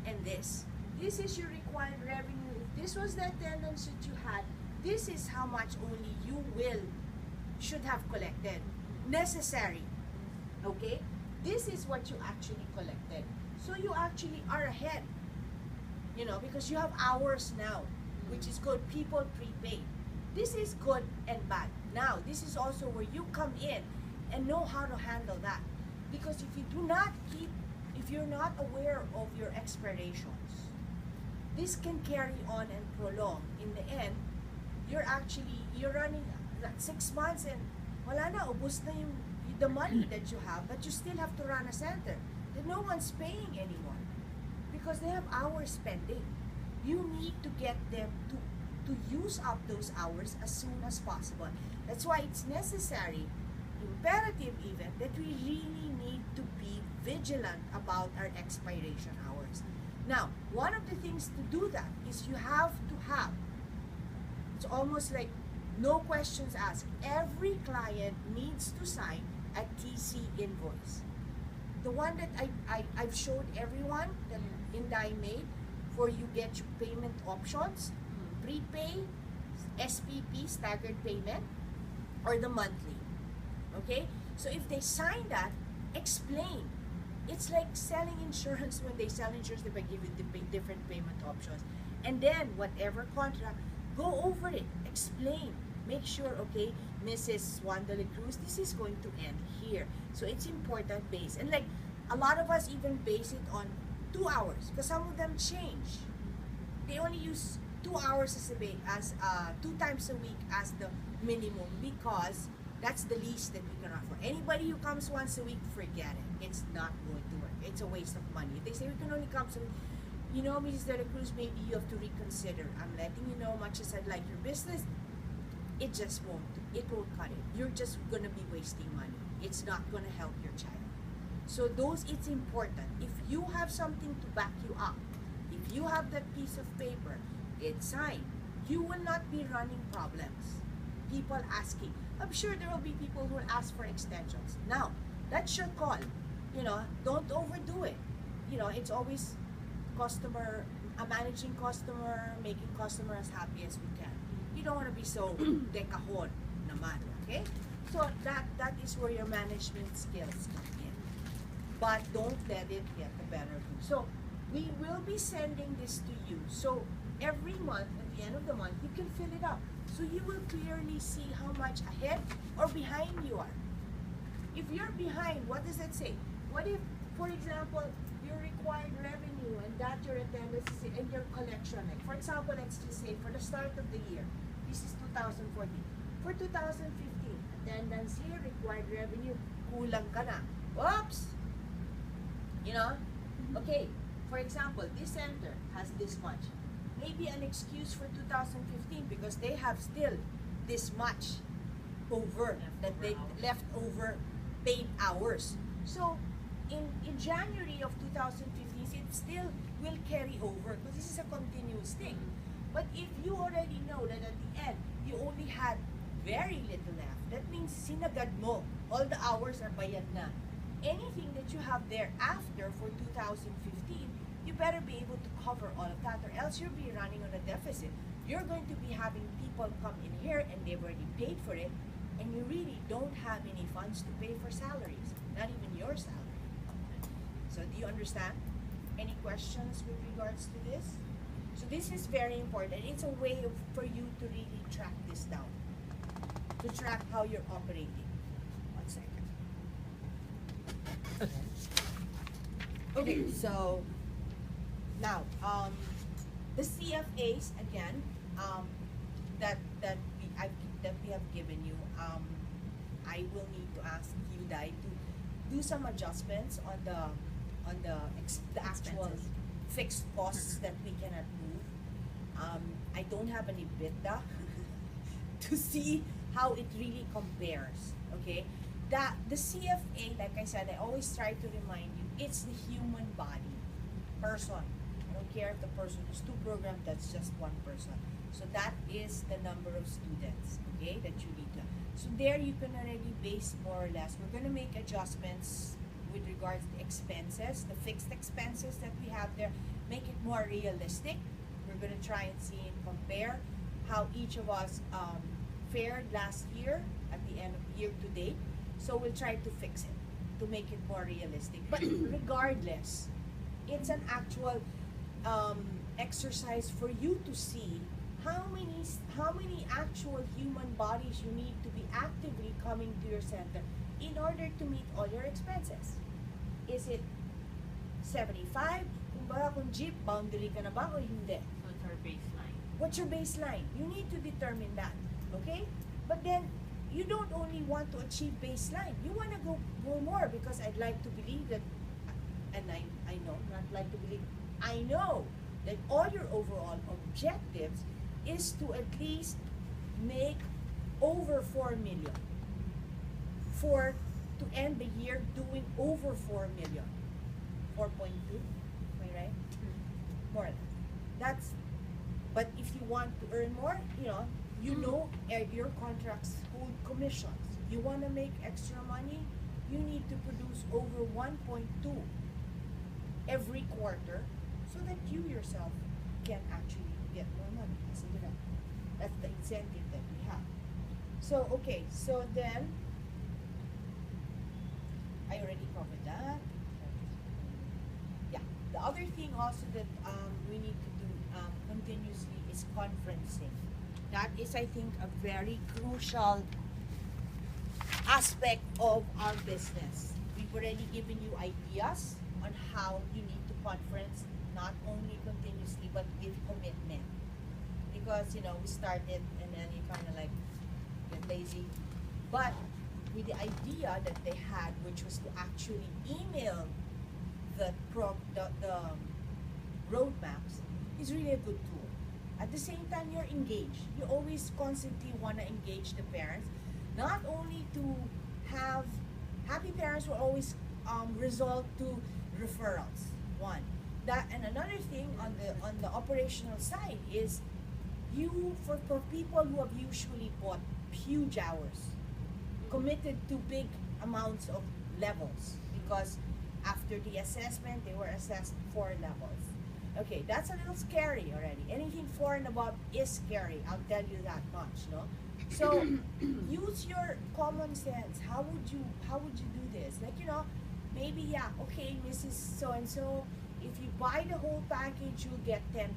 B: and this. This is your required revenue. If this was the attendance that you had, this is how much only you should have collected. Necessary. Okay? This is what you actually collected. So you actually are ahead. You know, because you have hours now, which is good. People prepaid. This is good and bad. Now, this is also where you come in and know how to handle that. Because if you do not if you're not aware of your expirations, this can carry on and prolong. In the end, you're running like 6 months and wala na, ubos na the money that you have, but you still have to run a center that no one's paying anymore because they have hours spending. You need to get them to use up those hours as soon as possible. That's why it's necessary, imperative even, that we really need to be vigilant about our expiration hours. Now, one of the things to do that is you have to have, it's almost like no questions asked. Every client needs to sign a TC invoice. The one that I've showed everyone that in made for you get your payment options, prepay, SPP, staggered payment, or the monthly. Okay? So if they sign that, explain. It's like selling insurance. When they sell insurance, they give you different payment options. And then, whatever contract, go over it. Explain. Make sure, okay, Mrs. Juan de la Cruz, this is going to end here. So it's important base. And like, a lot of us even base it on 2 hours. Because some of them change. They only use 2 hours as 2 times a week as the minimum, because that's the least that we can offer. Anybody who comes once a week, forget it. It's not going to work. It's a waste of money. If they say we can only come so, you know, Mrs. De La Cruz, maybe you have to reconsider. I'm letting you know, much as I'd like your business, it just won't. It won't cut it. You're just gonna be wasting money. It's not gonna help your child. So it's important. If you have something to back you up, if you have that piece of paper, it's signed, you will not be running problems. People asking. I'm sure there will be people who will ask for extensions. Now, that's your call. You know, don't overdo it. You know, it's always managing customer, making customer as happy as we can. You don't want to be so de cajon naman, okay? So that is where your management skills come in. But don't let it get the better of you. So we will be sending this to you. So every month, at the end of the month, you can fill it up. So you will clearly see how much ahead or behind you are. If you're behind, what does that say? What if, for example, your required revenue and that your attendance is and your collection, like for example, let's just say for the start of the year, this is 2014. For 2015, attendance here, required revenue, kulang ka na. Oops! You know? Okay, for example, this center has this much. Maybe an excuse for 2015 because they have still this much left over paid hours. So in January of 2015, it still will carry over because this is a continuous thing. But if you already know that at the end you only had very little left, that means sinagad mo, all the hours are bayad na. Anything that you have there after for 2015, you better be able to cover all of that, or else you'll be running on a deficit. You're going to be having people come in here and they've already paid for it, and you really don't have any funds to pay for salaries, not even your salary. So do you understand? Any questions with regards to this? So this is very important. It's a way for you to really track this down, to track how you're operating. 1 second. Okay, so now, the CFAs again, that we have given you, I will need to ask you, Dai, to do some adjustments on the actual
C: Expenses.
B: fixed costs that we cannot move. I don't have any EBITDA to see how it really compares. Okay, the CFA, like I said, I always try to remind you, it's the human body, person. I don't care if the person is 2 programs, that's just 1 person. So that is the number of students, okay, that you need to. So there you can already base more or less. We're going to make adjustments with regards to expenses, the fixed expenses that we have there, make it more realistic. We're gonna try and see and compare how each of us fared last year at the end of year to date. So we'll try to fix it to make it more realistic. But regardless, it's an actual exercise for you to see how many actual human bodies you need to be actively coming to your center in order to meet all your expenses. Is it 75? Kung jeep, boundary ka na ba o hindi?
C: So it's our baseline.
B: What's your baseline? You need to determine that, okay? But then, you don't only want to achieve baseline. You want to go more because I'd like to believe that, and I know, not like to believe, I know that all your overall objectives is to at least make over 4 million. To end the year doing over 4 million. 4.2, am I right? More or less. That's, but if you want to earn more, you know your contracts hold commissions. You want to make extra money, you need to produce over 1.2 every quarter so that you yourself can actually get more money as a director. That's the incentive that we have. So, okay, so then, I already covered that. Yeah, the other thing also that we need to do continuously is conferencing. That is, I think, a very crucial aspect of our business. We've already given you ideas on how you need to conference, not only continuously, but with commitment. Because, we started and then you kind of like get lazy. But with the idea that they had, which was to actually email the roadmaps, is really a good tool. At the same time, you're engaged. You always constantly want to engage the parents. Not only to have happy parents will always result to referrals. One. That, and another thing on the operational side is for people who have usually bought huge hours, committed to big amounts of levels, because after the assessment they were assessed 4 levels. Okay, that's a little scary already. Anything 4 and above is scary, I'll tell you that much, no? So use your common sense. How would you do this? Like, maybe okay, Mrs. So and so, if you buy the whole package, you'll get 10%.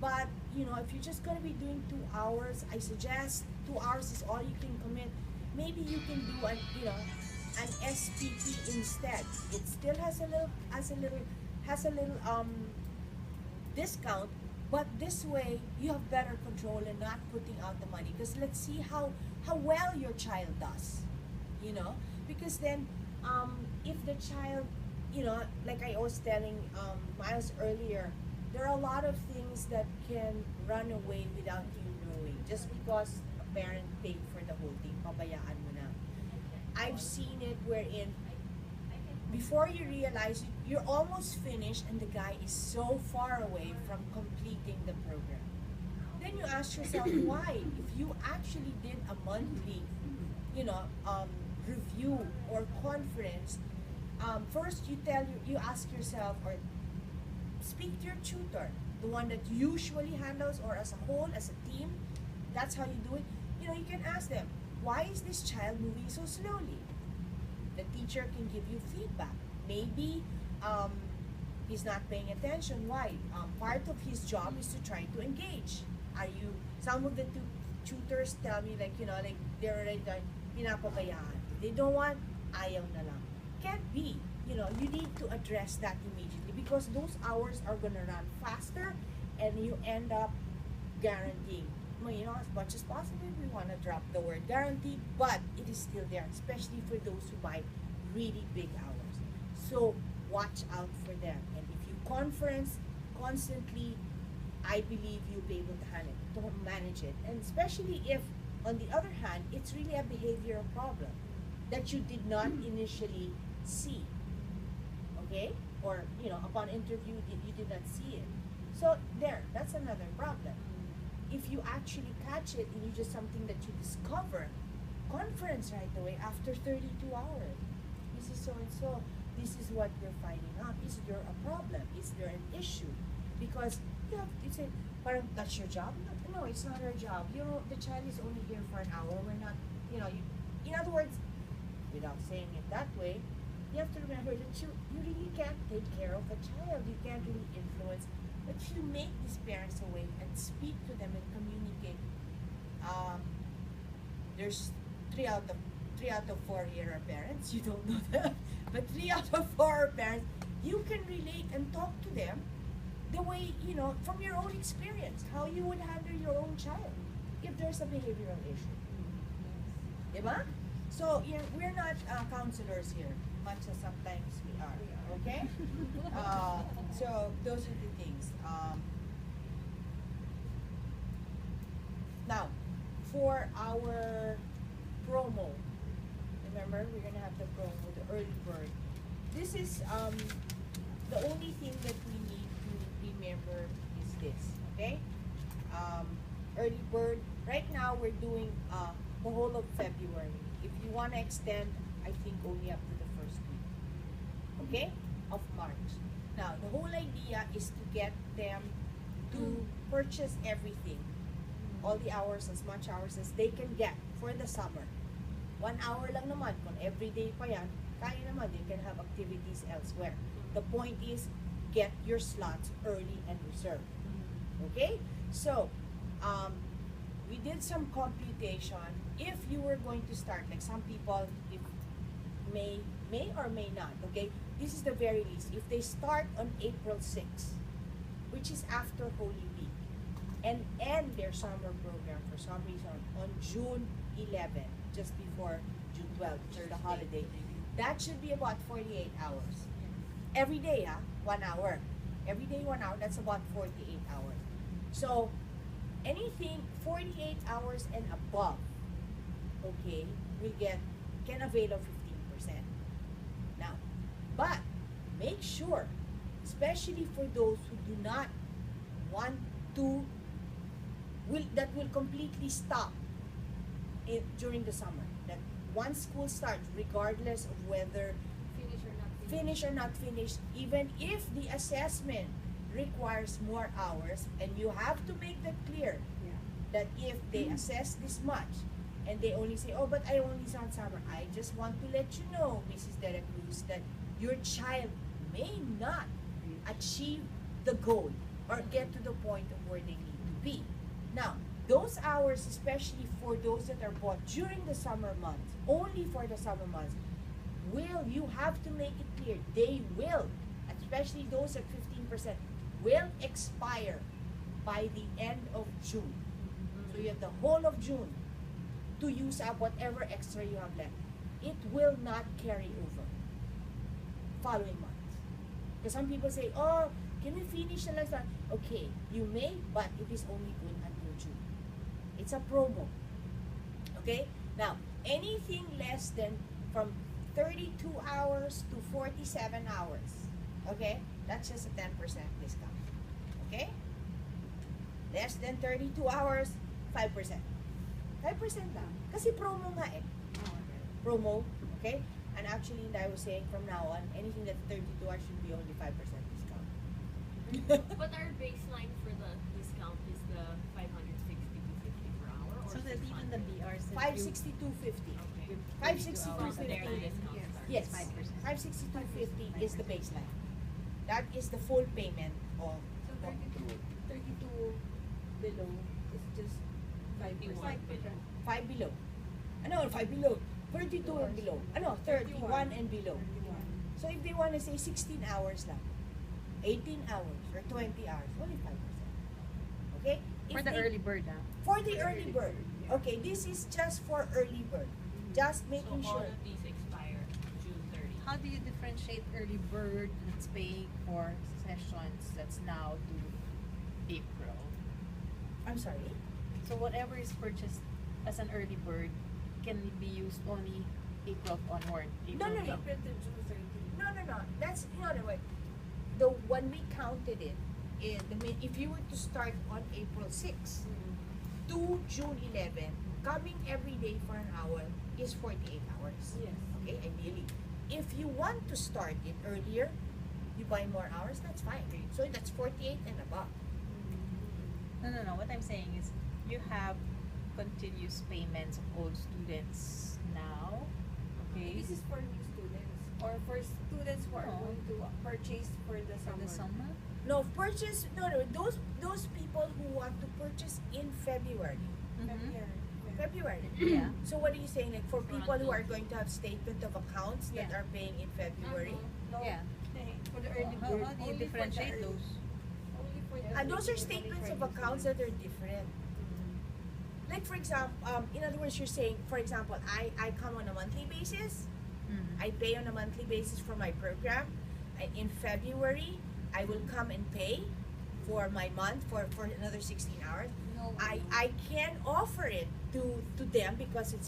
B: But if you're just gonna be doing 2 hours, I suggest 2 hours is all you can commit. Maybe you can do an SPP instead. It still has a little discount, but this way you have better control and not putting out the money. Because let's see how well your child does, because then if the child, like I was telling Miles earlier, there are a lot of things that can run away without you knowing, just because a parent paid for the whole thing, pabayaan mo na. I've seen it wherein before you realize it, you're almost finished and the guy is so far away from completing the program. Then you ask yourself why. If you actually did a monthly, review or conference, first you ask yourself or speak to your tutor, the one that usually handles, or as a whole, as a team, that's how you do it. You can ask them, why is this child moving so slowly? The teacher can give you feedback. Maybe he's not paying attention. Why? Part of his job is to try to engage. Some of the tutors tell me like they're already done, pinapabayaan. If they don't want, ayaw na lang. Can't be. You need to address that immediately, because those hours are gonna run faster and you end up guaranteeing. As much as possible, we want to drop the word guarantee, but it is still there, especially for those who buy really big hours. So watch out for them. And if you conference constantly, I believe you'll be able to handle it. Don't manage it. And especially if, on the other hand, it's really a behavioral problem that you did not initially see. Okay? Or, upon interview, you did not see it. So that's another problem. If you actually catch it and you just something that you discover, conference right away after 32 hours. This is so and so. this is what you're finding out. Is there a problem? Is there an issue? Because you have to say, parang that's your job? No, it's not our job. You know, the child is only here for an hour. We're not, you know, in other words, without saying it that way, you have to remember that you really can't take care of a child. You can't really influence. But if you make these parents away and speak to them and communicate, there's 3 out of 4 here are parents. You don't know that, but 3 out of 4 are parents. You can relate and talk to them the way, you know, from your own experience, how you would handle your own child if there's a behavioral issue. Diba? So, you know, we're not counselors here, much as sometimes we are. Okay? So, those are the things. Now, for our promo, remember, we're gonna have the promo, the early bird. This is the only thing that we need to remember is this, okay? Early bird. Right now, we're doing the whole of February. If you wanna extend, I think only up to the first week, okay, of March. Now, the whole idea is to get them to purchase everything, all the hours, as much hours as they can get for the summer. 1 hour lang naman, kung everyday pa yan, kaya naman, they can have activities elsewhere. The point is, get your slots early and reserved. Okay? So, we did some computation. If you were going to start, like some people, if may or may not, okay? This is the very least. If they start on April 6th, which is after Holy Week, and end their summer program for some reason on June 11, just before June 12, which is the holiday, that should be about 48 hours. Every day, 1 hour. Every day, 1 hour, that's about 48 hours. So, anything 48 hours and above, okay, can avail of 15%. Now, but make sure, especially for those who do not want to, that will completely stop during the summer. That once school starts, regardless of whether finish or not finish, even if the assessment requires more hours, and you have to make that clear, that if they assess this much and they only say, oh, but I only saw summer, I just want to let you know, Mrs. De La Cruz, that your child may not achieve the goal or get to the point of where they need to be. Now, those hours, especially for those that are bought during the summer months, only for the summer months, you have to make it clear, they will, especially those at 15%, will expire by the end of June. So you have the whole of June to use up whatever extra you have left. It will not carry over following months. Because some people say, oh, can we finish the last one? Okay, you may, but it is only good until June. It's a promo. Okay? Now, anything less than from 32 hours to 47 hours, okay? That's just a 10% discount. Okay? Less than 32 hours, 5%. 5% lang. Kasi promo nga eh. Promo, okay? And actually, I was saying from now on, anything that's 32 hours should be only 5% discount.
C: But our baseline for the discount is the 560-250 per hour, or
E: So that even the
C: 600?
E: BR said
B: 562.50.
C: Okay.
B: 562.50. Yes, 562.50 is the baseline. That is the full payment of
F: So 32 below is just 5%.
B: 5 below. Ano, 5 below. 32 and below. Ano, 31 and below. So if they want to say 16 hours lang, 18 hours or 20 hours, only 5%. Okay?
E: for
B: If
E: the
B: they-
E: early bird,
B: For the early bird. Okay, this is just for early bird. Just
C: So
B: making
C: all
B: sure.
C: of these expire June 30.
E: How do you differentiate early bird that's paying for sessions that's now to April?
B: I'm sorry.
E: So whatever is purchased as an early bird can be used only April onward.
B: No, no, no.
F: April to June 30.
B: No. That's the other way. When we counted it, if you were to start on April 6 to June 11, coming every day for an hour is 48 hours.
F: Yes.
B: Okay, ideally. if you want to start it earlier, you buy more hours, that's fine. So that's 48 and above.
E: No. What I'm saying is you have continuous payments of old students now. Okay.
A: This is for new students or for students who are
E: No.
A: going to purchase for the
E: For
A: summer.
E: the summer?
B: No, purchase, no, those people who want to purchase in February. February.
E: Yeah.
B: So what are you saying? Like for
C: For
B: people who are
C: adults.
B: going to have statement of accounts that
E: Yeah.
B: are paying in February.
A: No.
E: Yeah.
A: For the early
E: How
A: bird.
E: do you
A: only for the
E: differentiate
A: early-
E: those?
A: Only for the
B: And those are
A: early bird,
B: statements
A: only
B: of
A: for
B: accounts
A: new
B: that are different. Like for example, in other words, you're saying, for example, I come on a monthly basis. I pay on a monthly basis for my program. In February, I will come and pay for my month for another 16 hours.
A: No.
B: I can offer it to them because it's